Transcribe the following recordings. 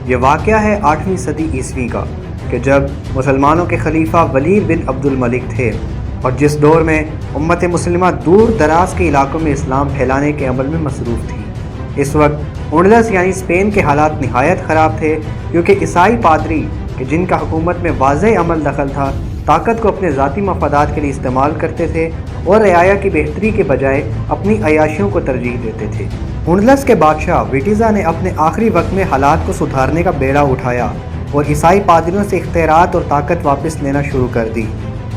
یہ واقعہ ہے 8ویں صدی عیسوی کا کہ جب مسلمانوں کے خلیفہ ولید بن عبد الملک تھے اور جس دور میں امت مسلمہ دور دراز کے علاقوں میں اسلام پھیلانے کے عمل میں مصروف تھی۔ اس وقت انڈلس یعنی اسپین کے حالات نہایت خراب تھے، کیونکہ عیسائی پادری کہ جن کا حکومت میں واضح عمل دخل تھا طاقت کو اپنے ذاتی مفادات کے لیے استعمال کرتے تھے اور رعایا کی بہتری کے بجائے اپنی عیاشیوں کو ترجیح دیتے تھے۔ انڈلس کے بادشاہ ویٹیزا نے اپنے آخری وقت میں حالات کو سدھارنے کا بیڑا اٹھایا اور عیسائی پادریوں سے اختیارات اور طاقت واپس لینا شروع کر دی۔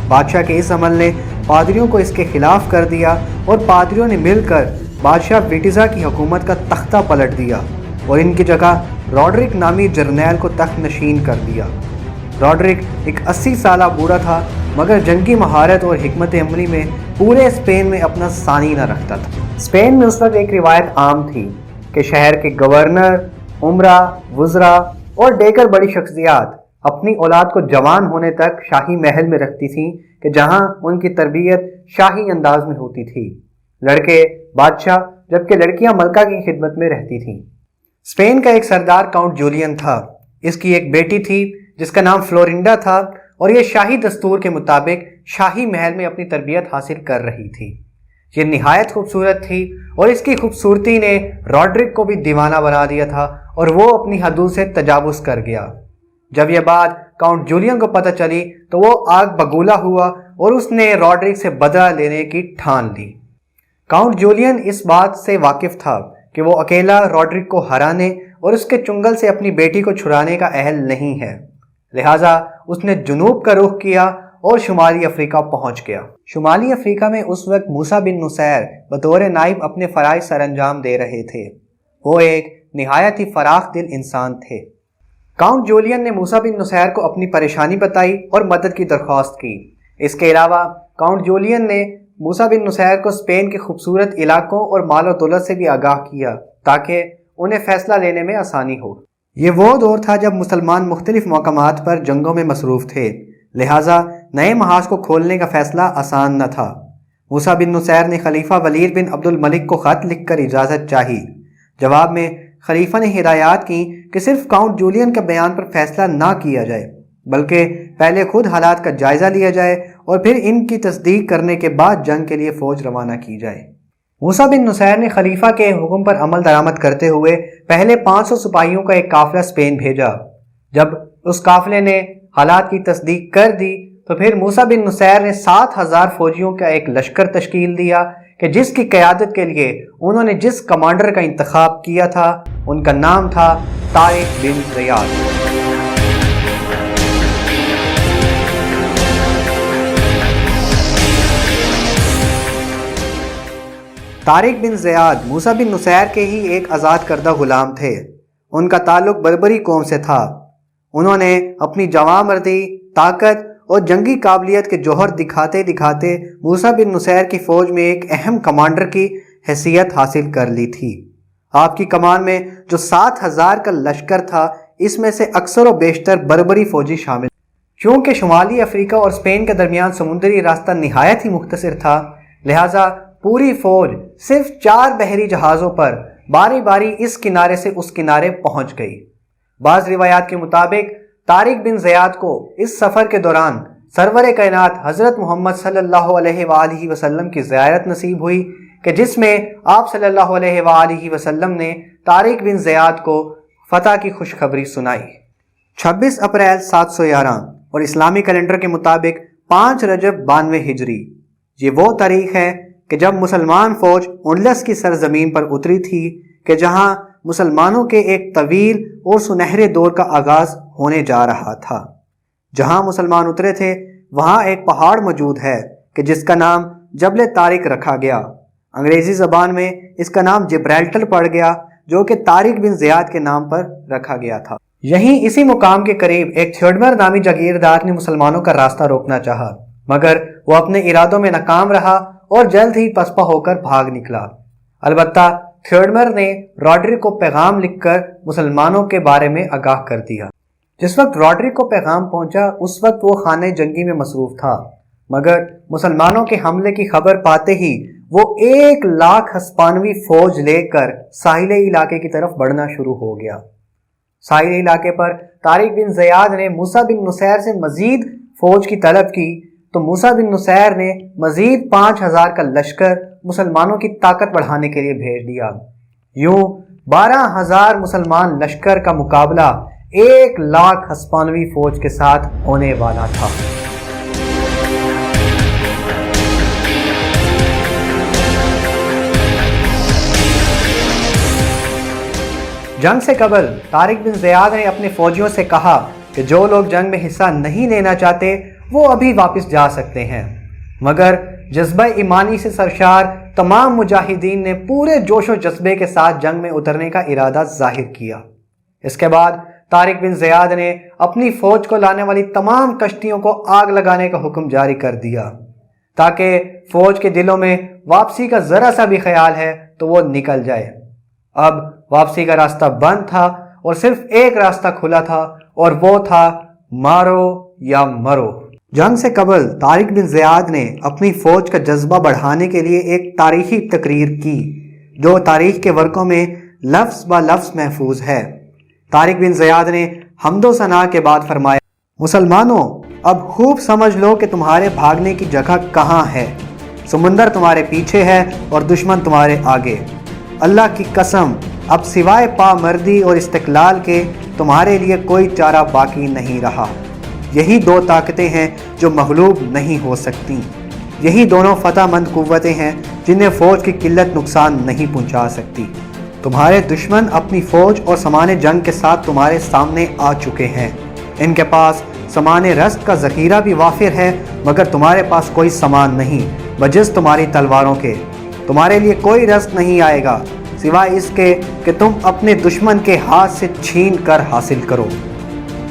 بادشاہ کے اس عمل نے پادریوں کو اس کے خلاف کر دیا اور پادریوں نے مل کر بادشاہ ویٹیزا کی حکومت کا تختہ پلٹ دیا اور ان کی جگہ راڈرک نامی جرنیل کو تخت نشین کر دیا۔ راڈرک ایک 80 سالہ بوڑھا تھا، مگر جنگی مہارت اور حکمت عملی میں پورے اسپین میں اپنا ثانی نہ رکھتا تھا۔ اسپین میں اس وقت ایک روایت عام تھی کہ شہر کے گورنر، امرا، وزراء اور دیگر بڑی شخصیات اپنی اولاد کو جوان ہونے تک شاہی محل میں رکھتی تھیں کہ جہاں ان کی تربیت شاہی انداز میں ہوتی تھی۔ لڑکے بادشاہ جبکہ لڑکیاں ملکہ کی خدمت میں رہتی تھیں۔ اسپین کا ایک سردار کاؤنٹ جولین تھا۔ اس کی ایک بیٹی تھی جس کا نام فلورنڈا تھا اور یہ شاہی دستور کے مطابق شاہی محل میں اپنی تربیت حاصل کر رہی تھی۔ یہ نہایت خوبصورت تھی اور اس کی خوبصورتی نے راڈرک کو بھی دیوانہ بنا دیا تھا اور وہ اپنی حدود سے تجاوز کر گیا۔ جب یہ بات کاؤنٹ جولین کو پتہ چلی تو وہ آگ بگولا ہوا اور اس نے راڈرک سے بدلہ لینے کی ٹھان لی۔ کاؤنٹ جولین اس بات سے واقف تھا کہ وہ اکیلا راڈرک کو ہرانے اور اس کے چنگل سے اپنی بیٹی کو چھڑانے کا اہل نہیں ہے، لہٰذا اس نے جنوب کا رخ کیا اور شمالی افریقہ پہنچ گیا۔ شمالی افریقہ میں اس وقت موسیٰ بن نصیر بطور نائب اپنے فرائض سر انجام دے رہے تھے۔ وہ ایک نہایت ہی فراخ دل انسان تھے۔ کاؤنٹ جولین نے موسیٰ بن نصیر کو اپنی پریشانی بتائی اور مدد کی درخواست کی۔ اس کے علاوہ کاؤنٹ جولین نے موسیٰ بن نصیر کو اسپین کے خوبصورت علاقوں اور مال و دولت سے بھی آگاہ کیا تاکہ انہیں فیصلہ لینے میں آسانی ہو۔ یہ وہ دور تھا جب مسلمان مختلف مقامات پر جنگوں میں مصروف تھے، لہٰذا نئے محاذ کو کھولنے کا فیصلہ آسان نہ تھا۔ موسیٰ بن نصیر نے خلیفہ ولید بن عبد الملک کو خط لکھ کر اجازت چاہی۔ جواب میں خلیفہ نے ہدایات کی کہ صرف کاؤنٹ جولین کے بیان پر فیصلہ نہ کیا جائے، بلکہ پہلے خود حالات کا جائزہ لیا جائے اور پھر ان کی تصدیق کرنے کے بعد جنگ کے لیے فوج روانہ کی جائے۔ موسیٰ بن نصیر نے خلیفہ کے حکم پر عمل درآمد کرتے ہوئے پہلے 500 سپاہیوں کا ایک قافلہ اسپین بھیجا۔ جب اس قافلے نے حالات کی تصدیق کر دی تو پھر موسیٰ بن نصیر نے 7000 فوجیوں کا ایک لشکر تشکیل دیا کہ جس کی قیادت کے لیے انہوں نے جس کمانڈر کا انتخاب کیا تھا ان کا نام تھا طارق بن زیاد۔ طارق بن زیاد موسیٰ بن نصیر کے ہی ایک آزاد کردہ غلام تھے۔ ان کا تعلق بربری قوم سے تھا۔ انہوں نے اپنی جواں مردی، طاقت اور جنگی قابلیت کے جوہر دکھاتے دکھاتے موسیٰ بن نصیر کی فوج میں ایک اہم کمانڈر کی حیثیت حاصل کر لی تھی۔ آپ کی کمان میں جو 7000 کا لشکر تھا، اس میں سے اکثر و بیشتر بربری فوجی شامل۔ چونکہ شمالی افریقہ اور اسپین کے درمیان سمندری راستہ نہایت ہی مختصر تھا، لہٰذا پوری فوج صرف 4 بحری جہازوں پر باری باری اس کنارے سے اس کنارے پہنچ گئی۔ بعض روایات کے مطابق طارق بن زیاد کو اس سفر کے دوران سرور کائنات حضرت محمد صلی اللہ علیہ وآلہ وسلم کی زیارت نصیب ہوئی کہ جس میں آپ صلی اللہ علیہ وآلہ وسلم نے طارق بن زیاد کو فتح کی خوشخبری سنائی۔ 26 اپریل 711 اور اسلامی کیلنڈر کے مطابق 5 رجب 92 ہجری، یہ وہ تاریخ ہے کہ جب مسلمان فوج انڈلس کی سرزمین پر اتری تھی کہ جہاں مسلمانوں کے ایک طویل اور سنہرے دور کا آغاز ہونے جا رہا تھا۔ جہاں مسلمان اترے تھے وہاں ایک پہاڑ موجود ہے کہ جس کا نام جبل طارق رکھا گیا۔ انگریزی زبان میں اس کا نام جبرالٹر پڑ گیا، جو کہ طارق بن زیاد کے نام پر رکھا گیا تھا۔ یہیں اسی مقام کے قریب ایک تھیوڈمر نامی جاگیردار نے مسلمانوں کا راستہ روکنا چاہا، مگر وہ اپنے ارادوں میں ناکام رہا اور جلد ہی پسپا ہو کر بھاگ نکلا۔ البتہ تھیوڈمر نے راڈرک کو پیغام لکھ کر مسلمانوں کے بارے میں آگاہ کر دیا۔ جس وقت راڈرک کو پیغام پہنچا اس وقت وہ خانہ جنگی میں مصروف تھا، مگر مسلمانوں کے حملے کی خبر پاتے ہی وہ 1,00,000 ہسپانوی فوج لے کر ساحلی علاقے کی طرف بڑھنا شروع ہو گیا۔ ساحلی علاقے پر طارق بن زیاد نے موسیٰ بن نصیر سے مزید فوج کی طلب کی تو موسیٰ بن نصیر نے مزید 5000 کا لشکر مسلمانوں کی طاقت بڑھانے کے لیے بھیج دیا۔ یوں 12000 مسلمان لشکر کا مقابلہ 1,00,000 ہسپانوی فوج کے ساتھ ہونے والا تھا۔ جنگ سے قبل طارق بن زیاد نے اپنے فوجیوں سے کہا کہ جو لوگ جنگ میں حصہ نہیں لینا چاہتے وہ ابھی واپس جا سکتے ہیں، مگر جذبہ ایمانی سے سرشار تمام مجاہدین نے پورے جوش و جذبے کے ساتھ جنگ میں اترنے کا ارادہ ظاہر کیا۔ اس کے بعد طارق بن زیاد نے اپنی فوج کو لانے والی تمام کشتیوں کو آگ لگانے کا حکم جاری کر دیا تاکہ فوج کے دلوں میں واپسی کا ذرا سا بھی خیال ہے تو وہ نکل جائے۔ اب واپسی کا راستہ بند تھا اور صرف ایک راستہ کھلا تھا اور وہ تھا مارو یا مرو۔ جنگ سے قبل طارق بن زیاد نے اپنی فوج کا جذبہ بڑھانے کے لیے ایک تاریخی تقریر کی جو تاریخ کے ورقوں میں لفظ با لفظ محفوظ ہے۔ طارق بن زیاد نے حمد و ثنا کے بعد فرمایا، مسلمانوں اب خوب سمجھ لو کہ تمہارے بھاگنے کی جگہ کہاں ہے۔ سمندر تمہارے پیچھے ہے اور دشمن تمہارے آگے۔ اللہ کی قسم اب سوائے پامردی اور استقلال کے تمہارے لیے کوئی چارہ باقی نہیں رہا۔ یہی دو طاقتیں ہیں جو مغلوب نہیں ہو سکتی، یہی دونوں فتح مند قوتیں ہیں جنہیں فوج کی قلت نقصان نہیں پہنچا سکتی۔ تمہارے دشمن اپنی فوج اور سامان جنگ کے ساتھ تمہارے سامنے آ چکے ہیں۔ ان کے پاس سامان رزق کا ذخیرہ بھی وافر ہے، مگر تمہارے پاس کوئی سامان نہیں بجز تمہاری تلواروں کے۔ تمہارے لیے کوئی رزق نہیں آئے گا سوائے اس کے کہ تم اپنے دشمن کے ہاتھ سے چھین کر حاصل کرو۔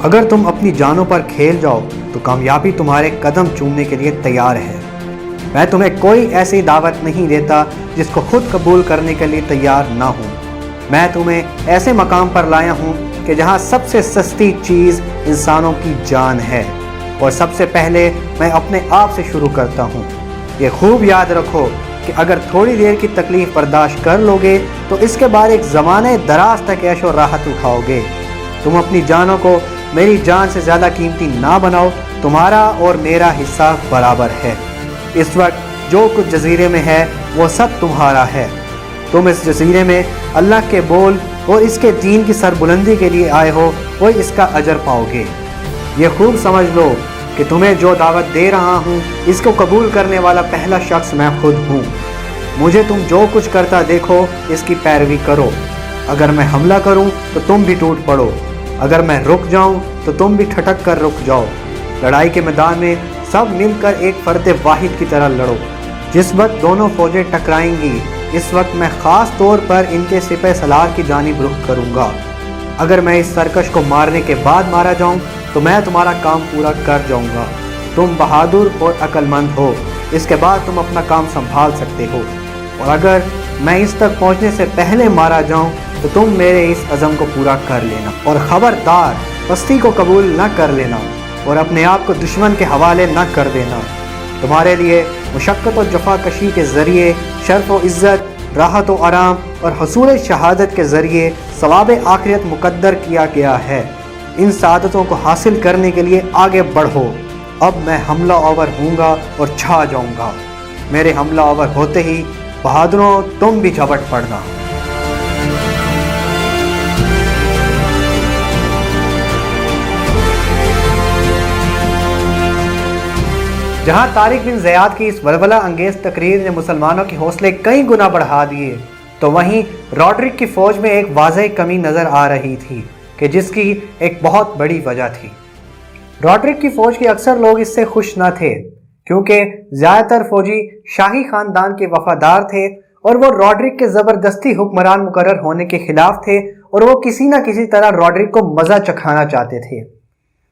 اگر تم اپنی جانوں پر کھیل جاؤ تو کامیابی تمہارے قدم چومنے کے لیے تیار ہے۔ میں تمہیں کوئی ایسی دعوت نہیں دیتا جس کو خود قبول کرنے کے لیے تیار نہ ہوں۔ میں تمہیں ایسے مقام پر لایا ہوں کہ جہاں سب سے سستی چیز انسانوں کی جان ہے، اور سب سے پہلے میں اپنے آپ سے شروع کرتا ہوں۔ یہ خوب یاد رکھو کہ اگر تھوڑی دیر کی تکلیف برداشت کر لو گے تو اس کے بعد ایک زمانے دراز تک عیش و راحت اٹھاؤ گے۔ تم اپنی جانوں کو میری جان سے زیادہ قیمتی نہ بناؤ، تمہارا اور میرا حصہ برابر ہے۔ اس وقت جو کچھ جزیرے میں ہے وہ سب تمہارا ہے۔ تم اس جزیرے میں اللہ کے بول اور اس کے دین کی سربلندی کے لیے آئے ہو، وہ اس کا اجر پاؤ گے۔ یہ خوب سمجھ لو کہ تمہیں جو دعوت دے رہا ہوں اس کو قبول کرنے والا پہلا شخص میں خود ہوں۔ مجھے تم جو کچھ کرتا دیکھو اس کی پیروی کرو۔ اگر میں حملہ کروں تو تم بھی ٹوٹ پڑو، اگر میں رک جاؤں تو تم بھی ٹھٹک کر رک جاؤ۔ لڑائی کے میدان میں سب مل کر ایک فرد واحد کی طرح لڑو۔ جس وقت دونوں فوجیں ٹکرائیں گی اس وقت میں خاص طور پر ان کے سپہ سالار کی جانب رخ کروں گا۔ اگر میں اس سرکش کو مارنے کے بعد مارا جاؤں تو میں تمہارا کام پورا کر جاؤں گا۔ تم بہادر اور عقل مند ہو، اس کے بعد تم اپنا کام سنبھال سکتے ہو، اور اگر میں اس تک پہنچنے سے پہلے مارا جاؤں تو تم میرے اس عزم کو پورا کر لینا، اور خبردار پستی کو قبول نہ کر لینا اور اپنے آپ کو دشمن کے حوالے نہ کر دینا۔ تمہارے لیے مشقت و جفا کشی کے ذریعے شرف و عزت، راحت و آرام اور حصول شہادت کے ذریعے ثواب آخرت مقدر کیا گیا ہے۔ ان سعادتوں کو حاصل کرنے کے لیے آگے بڑھو۔ اب میں حملہ آور ہوں گا اور چھا جاؤں گا۔ میرے حملہ آور ہوتے ہی بہادروں تم بھی جھپٹ پڑنا۔ جہاں طارق بن زیاد کی اس ولولہ انگیز تقریر نے مسلمانوں کے حوصلے کئی گنا بڑھا دیے، تو وہیں روڈرک کی فوج میں ایک واضح کمی نظر آ رہی تھی کہ جس کی ایک بہت بڑی وجہ تھی۔ روڈرک کی فوج کے اکثر لوگ اس سے خوش نہ تھے کیونکہ زیادہ تر فوجی شاہی خاندان کے وفادار تھے اور وہ روڈرک کے زبردستی حکمران مقرر ہونے کے خلاف تھے، اور وہ کسی نہ کسی طرح روڈرک کو مزہ چکھانا چاہتے تھے۔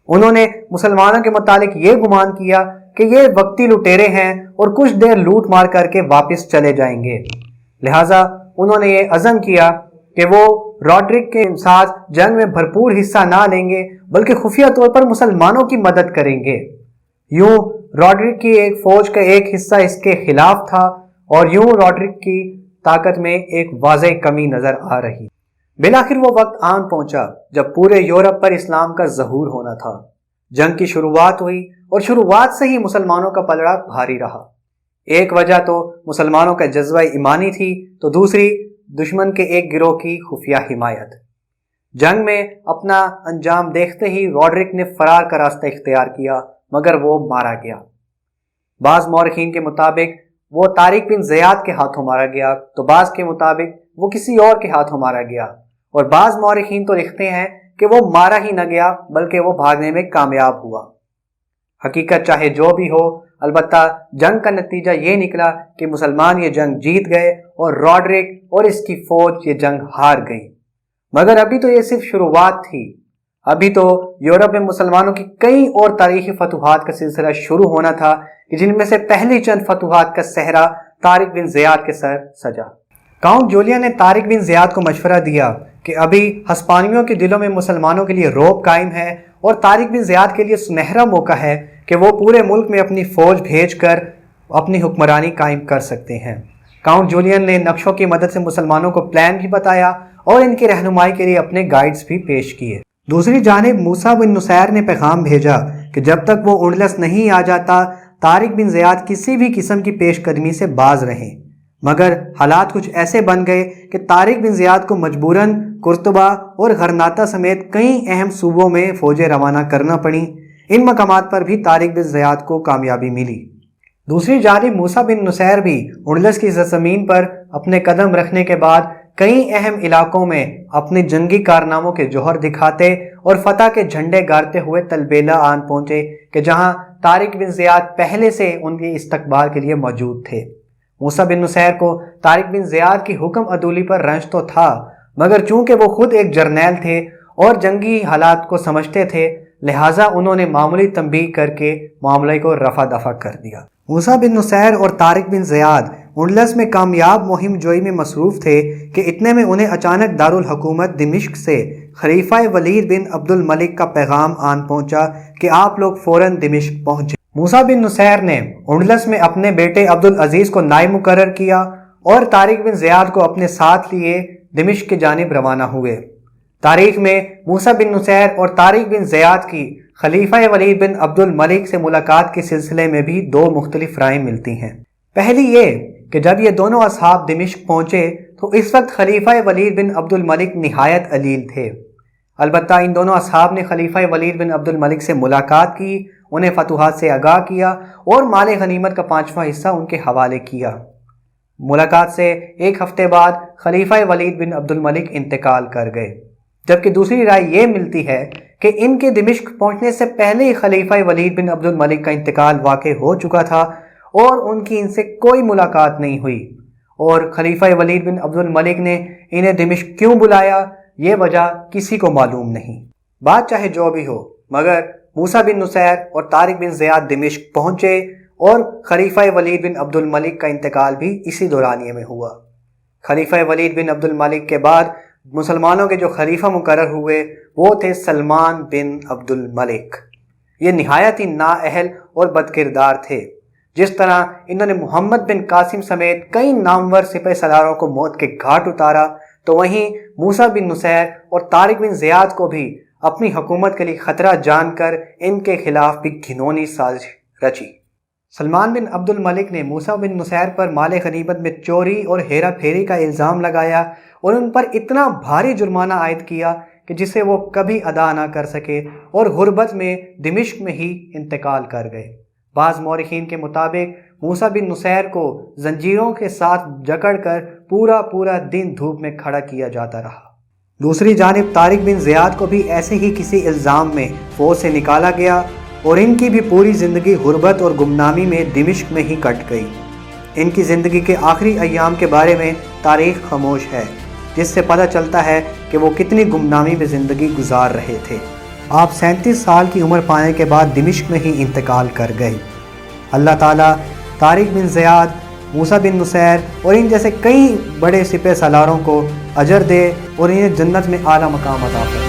انہوں نے مسلمانوں کے متعلق یہ گمان کیا کہ یہ وقتی لٹیرے ہیں اور کچھ دیر لوٹ مار کر کے واپس چلے جائیں گے، لہٰذا انہوں نے یہ عزم کیا کہ وہ روڈرک کے ساتھ جنگ میں بھرپور حصہ نہ لیں گے بلکہ خفیہ طور پر مسلمانوں کی مدد کریں گے۔ یوں روڈرک کی ایک فوج کا ایک حصہ اس کے خلاف تھا، اور یوں روڈرک کی طاقت میں ایک واضح کمی نظر آ رہی۔ بالآخر وہ وقت آن پہنچا جب پورے یورپ پر اسلام کا ظہور ہونا تھا۔ جنگ کی شروعات ہوئی اور شروعات سے ہی مسلمانوں کا پلڑا بھاری رہا۔ ایک وجہ تو مسلمانوں کا جذبہ ایمانی تھی، تو دوسری دشمن کے ایک گروہ کی خفیہ حمایت۔ جنگ میں اپنا انجام دیکھتے ہی روڈرک نے فرار کا راستہ اختیار کیا، مگر وہ مارا گیا۔ بعض مورخین کے مطابق وہ طارق بن زیاد کے ہاتھوں مارا گیا، تو بعض کے مطابق وہ کسی اور کے ہاتھوں مارا گیا، اور بعض مورخین تو لکھتے ہیں کہ وہ مارا ہی نہ گیا بلکہ وہ بھاگنے میں کامیاب ہوا۔ حقیقت چاہے جو بھی ہو، البتہ جنگ کا نتیجہ یہ نکلا کہ مسلمان یہ جنگ جیت گئے اور روڈرک اور اس کی فوج یہ جنگ ہار گئی۔ مگر ابھی تو یہ صرف شروعات تھی۔ ابھی تو یورپ میں مسلمانوں کی کئی اور تاریخی فتوحات کا سلسلہ شروع ہونا تھا، جن میں سے پہلی چند فتوحات کا صحرا طارق بن زیاد کے سر سجا۔ کاؤنٹ جولین نے طارق بن زیاد کو مشورہ دیا کہ ابھی ہسپانویوں کے دلوں میں مسلمانوں کے لیے رعب قائم ہے، اور طارق بن زیاد کے لیے سنہرا موقع ہے کہ وہ پورے ملک میں اپنی فوج بھیج کر اپنی حکمرانی قائم کر سکتے ہیں۔ کاؤنٹ جولین نے نقشوں کی مدد سے مسلمانوں کو پلان بھی بتایا اور ان کی رہنمائی کے لیے اپنے گائیڈز بھی پیش کیے۔ دوسری جانب موسیٰ بن نصیر نے پیغام بھیجا کہ جب تک وہ اندلس نہیں آ جاتا، طارق بن زیاد کسی بھی قسم کی پیش قدمی سے باز رہیں۔ مگر حالات کچھ ایسے بن گئے کہ طارق بن زیاد کو مجبوراً قرطبہ اور غرناطہ سمیت کئی اہم صوبوں میں فوجیں روانہ کرنا پڑیں۔ ان مقامات پر بھی طارق بن زیاد کو کامیابی ملی۔ دوسری جانب موسیٰ بن نصیر بھی اندلس کی زمین پر اپنے قدم رکھنے کے بعد کئی اہم علاقوں میں اپنے جنگی کارناموں کے جوہر دکھاتے اور فتح کے جھنڈے گاڑتے ہوئے تلبیلا آن پہنچے کہ جہاں طارق بن زیاد پہلے سے ان کے استقبال کے لیے موجود تھے۔ موسیٰ بن نصیر کو طارق بن زیاد کی حکم عدولی پر رنج تو تھا، مگر چونکہ وہ خود ایک جرنیل تھے اور جنگی حالات کو سمجھتے تھے، لہٰذا انہوں نے معمولی تنبیہ کر کے معاملے کو رفع دفع کر دیا۔ موسیٰ بن نصیر اور طارق بن زیاد اندلس میں کامیاب مہم جوئی میں مصروف تھے کہ اتنے میں انہیں اچانک دارالحکومت دمشق سے خلیفہ ولید بن عبد الملک کا پیغام آن پہنچا کہ آپ لوگ فوراً دمشق پہنچے۔ موسیٰ بن نصیر نے اندلس میں اپنے بیٹے عبدالعزیز کو نائب مقرر کیا اور طارق بن زیاد کو اپنے ساتھ لیے دمشق کی جانب روانہ ہوئے۔ تاریخ میں موسیٰ بن نصیر اور طارق بن زیاد کی خلیفہ ولید بن عبد الملک سے ملاقات کے سلسلے میں بھی دو مختلف رائیں ملتی ہیں۔ پہلی یہ کہ جب یہ دونوں اصحاب دمشق پہنچے تو اس وقت خلیفہ ولید بن عبد الملک نہایت علیل تھے۔ البتہ ان دونوں اصحاب نے خلیفہ ولید بن عبد الملک سے ملاقات کی، انہیں فتوحات سے آگاہ کیا اور مال غنیمت کا 5واں حصہ ان کے حوالے کیا۔ ملاقات سے ایک ہفتے بعد خلیفہ ولید بن عبد الملک انتقال کر گئے، جبکہ دوسری رائے یہ ملتی ہے کہ ان کے دمشق پہنچنے سے پہلے ہی خلیفہ ولید بن عبد الملک کا انتقال واقع ہو چکا تھا اور ان کی ان سے کوئی ملاقات نہیں ہوئی، اور خلیفہ ولید بن عبد الملک نے انہیں دمشق کیوں بلایا یہ وجہ کسی کو معلوم نہیں۔ بات چاہے جو بھی ہو، مگر موسیٰ بن نصیر اور طارق بن زیاد دمشق پہنچے اور خلیفہ ولید بن عبد الملک کا انتقال بھی اسی دورانیے میں ہوا۔ خلیفہ ولید بن عبد الملک کے بعد مسلمانوں کے جو خلیفہ مقرر ہوئے وہ تھے سلمان بن عبد الملک۔ یہ نہایت ہی نااہل اور بد کردار تھے۔ جس طرح انہوں نے محمد بن قاسم سمیت کئی نامور سپہ سالاروں کو موت کے گھاٹ اتارا، تو وہیں موسیٰ بن نصیر اور طارق بن زیاد کو بھی اپنی حکومت کے لیے خطرہ جان کر ان کے خلاف بھی گھنونی سازش رچی۔ سلمان بن عبد الملک نے موسیٰ بن نصیر پر مال غنیمت میں چوری اور ہیرا پھیری کا الزام لگایا اور ان پر اتنا بھاری جرمانہ عائد کیا کہ جسے وہ کبھی ادا نہ کر سکے اور غربت میں دمشق میں ہی انتقال کر گئے۔ بعض مورخین کے مطابق موسیٰ بن نصیر کو زنجیروں کے ساتھ جکڑ کر پورا دن دھوپ میں کھڑا کیا جاتا رہا۔ دوسری جانب طارق بن زیاد کو بھی ایسے ہی کسی الزام میں فوج سے نکالا گیا اور ان کی بھی پوری زندگی غربت اور گمنامی میں دمشق میں ہی کٹ گئی۔ ان کی زندگی کے آخری ایام کے بارے میں تاریخ خاموش ہے، جس سے پتہ چلتا ہے کہ وہ کتنی گمنامی میں زندگی گزار رہے تھے۔ آپ 37 سال کی عمر پانے کے بعد دمشق میں ہی انتقال کر گئے۔ اللہ تعالیٰ طارق بن زیاد، موسیٰ بن نصیر اور ان جیسے کئی بڑے سپہ سالاروں کو اجر دے اور انہیں جنت میں اعلیٰ مقام عطا فرمائے۔